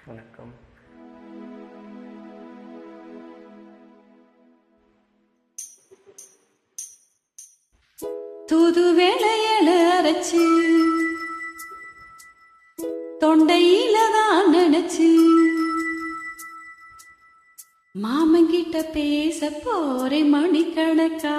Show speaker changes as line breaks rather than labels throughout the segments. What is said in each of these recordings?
வணக்கம்.
தூது வேலையில அரைச்சு தொண்டையில தான் நினைச்சு மாமங்கிட்ட பேச போறே மணிக்கணக்கா.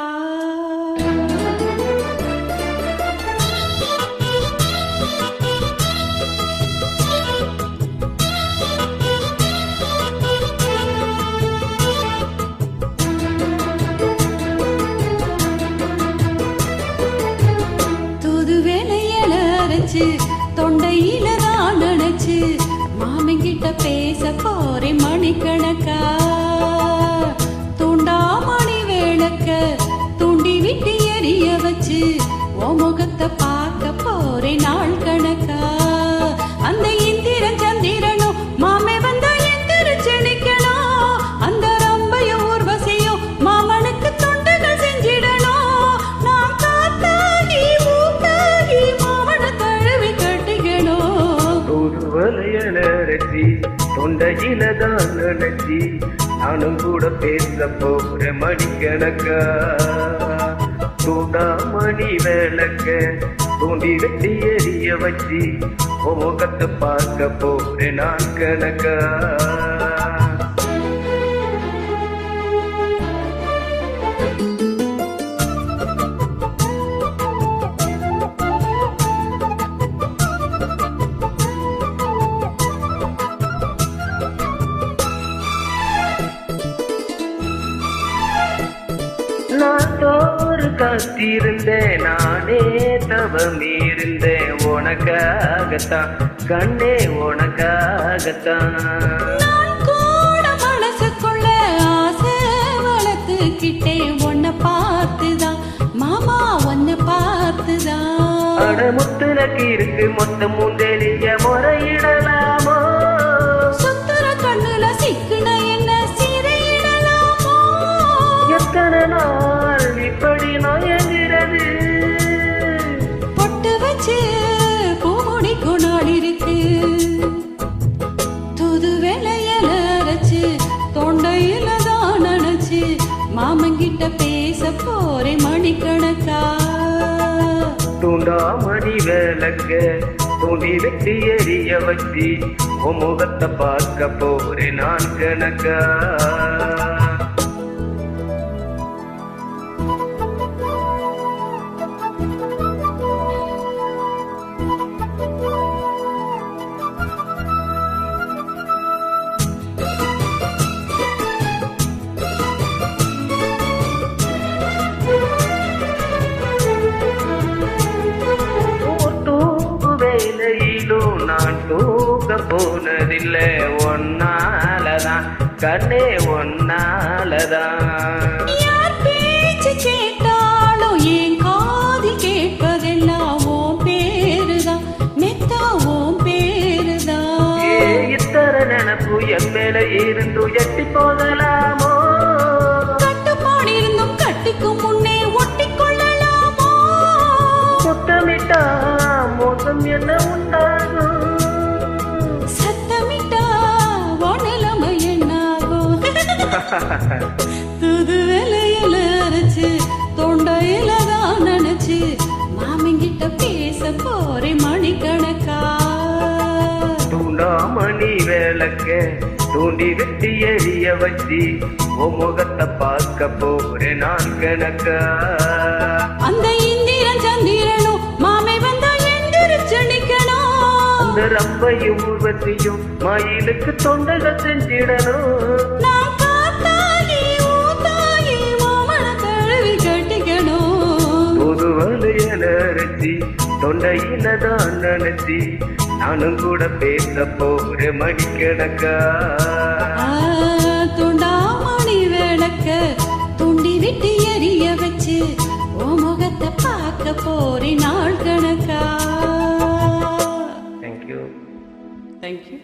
தூது வேலையில அரைச்சு தொண்டையில தான் நினைச்சு மாமங்கிட்ட பேச போறே மணிக்கணக்கா. தூண்டாமணி வேளக்க தூண்டி விட்டு எரிய வச்சு ஓ முகத்தை பார்க்க போறே நாள் கணக்கா. அந்த இந்திரன் சந்திரனும் மாமே வந்தா எந்திரிச்சு நிக்கணும். அந்த ரம்பையும் ஊர்வசியும் மாமனுக்கு தொண்டுகள் செஞ்சிடணும். நான் காத்தாகி மூத்தாகி மாமனை தழுவி கட்டிக்கணும்.
ஒரு வலையல ரசி தொண்டையில தான் நினைச்சி நானும் கூட பேச போற மணிக்கணக்கா. தூண்டாமணி விளக்க தூண்டி வெட்டி எரிய வச்சு முகத்தை பார்க்க போற நான் கணக்கா. நான் தோறு காத்திருந்தேன், நானே தவம் இருந்தேன் உனக்காகத்தான் கண்ணே உனக்காகத்தான்.
நான் கூட மனசுக்குள்ள ஆசை வளர்த்துக்கிட்டே உன்னை பார்த்துதான் மாமா உன்னை பார்த்துதான்.
அட முத்துலக்கு இருக்கு மொத்தம் முந்தெளிய முறையிடலாமோ.
சுத்துற கண்ணுல சிக்குன என்ன சிறையிடலாமோ.
எத்தனை நாள் இப்படி நோயங்கிறது.
பொட்டு வச்சு பூமுடிக்கும் நாள் இருக்கு. தூது வேலையில அரைச்சு தொண்டையில தான் நினைச்சு மாமங்கிட்ட பேச போறே மணிக்கணக்கா.
தூண்டாமணி விளக்க தூண்டி வெட்டி எரிய வச்சு முகத்தை பார்க்க போறேன் நான் கணக்கா. நான் தூக்க போனதில்லை ஒன்னாலதான் கண்ணே ஒன்னாலதான்.
யார் பேச்சு கேட்டாலும் என் காதி கேட்பதெல்லாம் உன் பேருதான் மெத்தா உன் பேருதான்.
இத்தனை நினப்பு என் மேல இருந்து எட்டி போகலாமோ.
கட்டுப்பாடு இருந்தும் கட்டிக்கும் முன்னே ஒட்டி கொள்ளலாமோ.
முத்தமிட்டா மோசம் என்ன உண்டாகும்.
சத்தமிட்டா வானிலைமை என்னாகும். தூது வேலையில அரைச்சு தொண்டையில தான் நினைச்சு மாமங்கிட்ட பேச போறே மணிக்கணக்கா.
தூண்டாமணி விளக்க தூண்டி வெட்டி எரிய வச்சு முகத்தை பார்க்க போறேன் நான் கணக்கா.
அந்த இந்திரன் சந்திரனும் மாமை வந்தா எந்திரிச்சு நிக்கணும்.
அந்த ரம்பையும் ஊர்வசியும் மயிலுக்கு தொண்டகள் செஞ்சிடணும்.
நான் காத்தாகி ஊத்தாகி மாமனை தழுவி கட்டிக்கணும்.
பொது வலையல அரைச்சி தொண்டையில தான் நினைச்சி நானும் கூட பேச போற மணிக்கணக்கா.
தூண்டாமணி விளக்க தூண்டி விட்டு எரிய வச்சு ஓ முகத்தை பார்க்க போறே நாள் கணக்கா.
தேங்க்யூ.
தேங்க்யூ.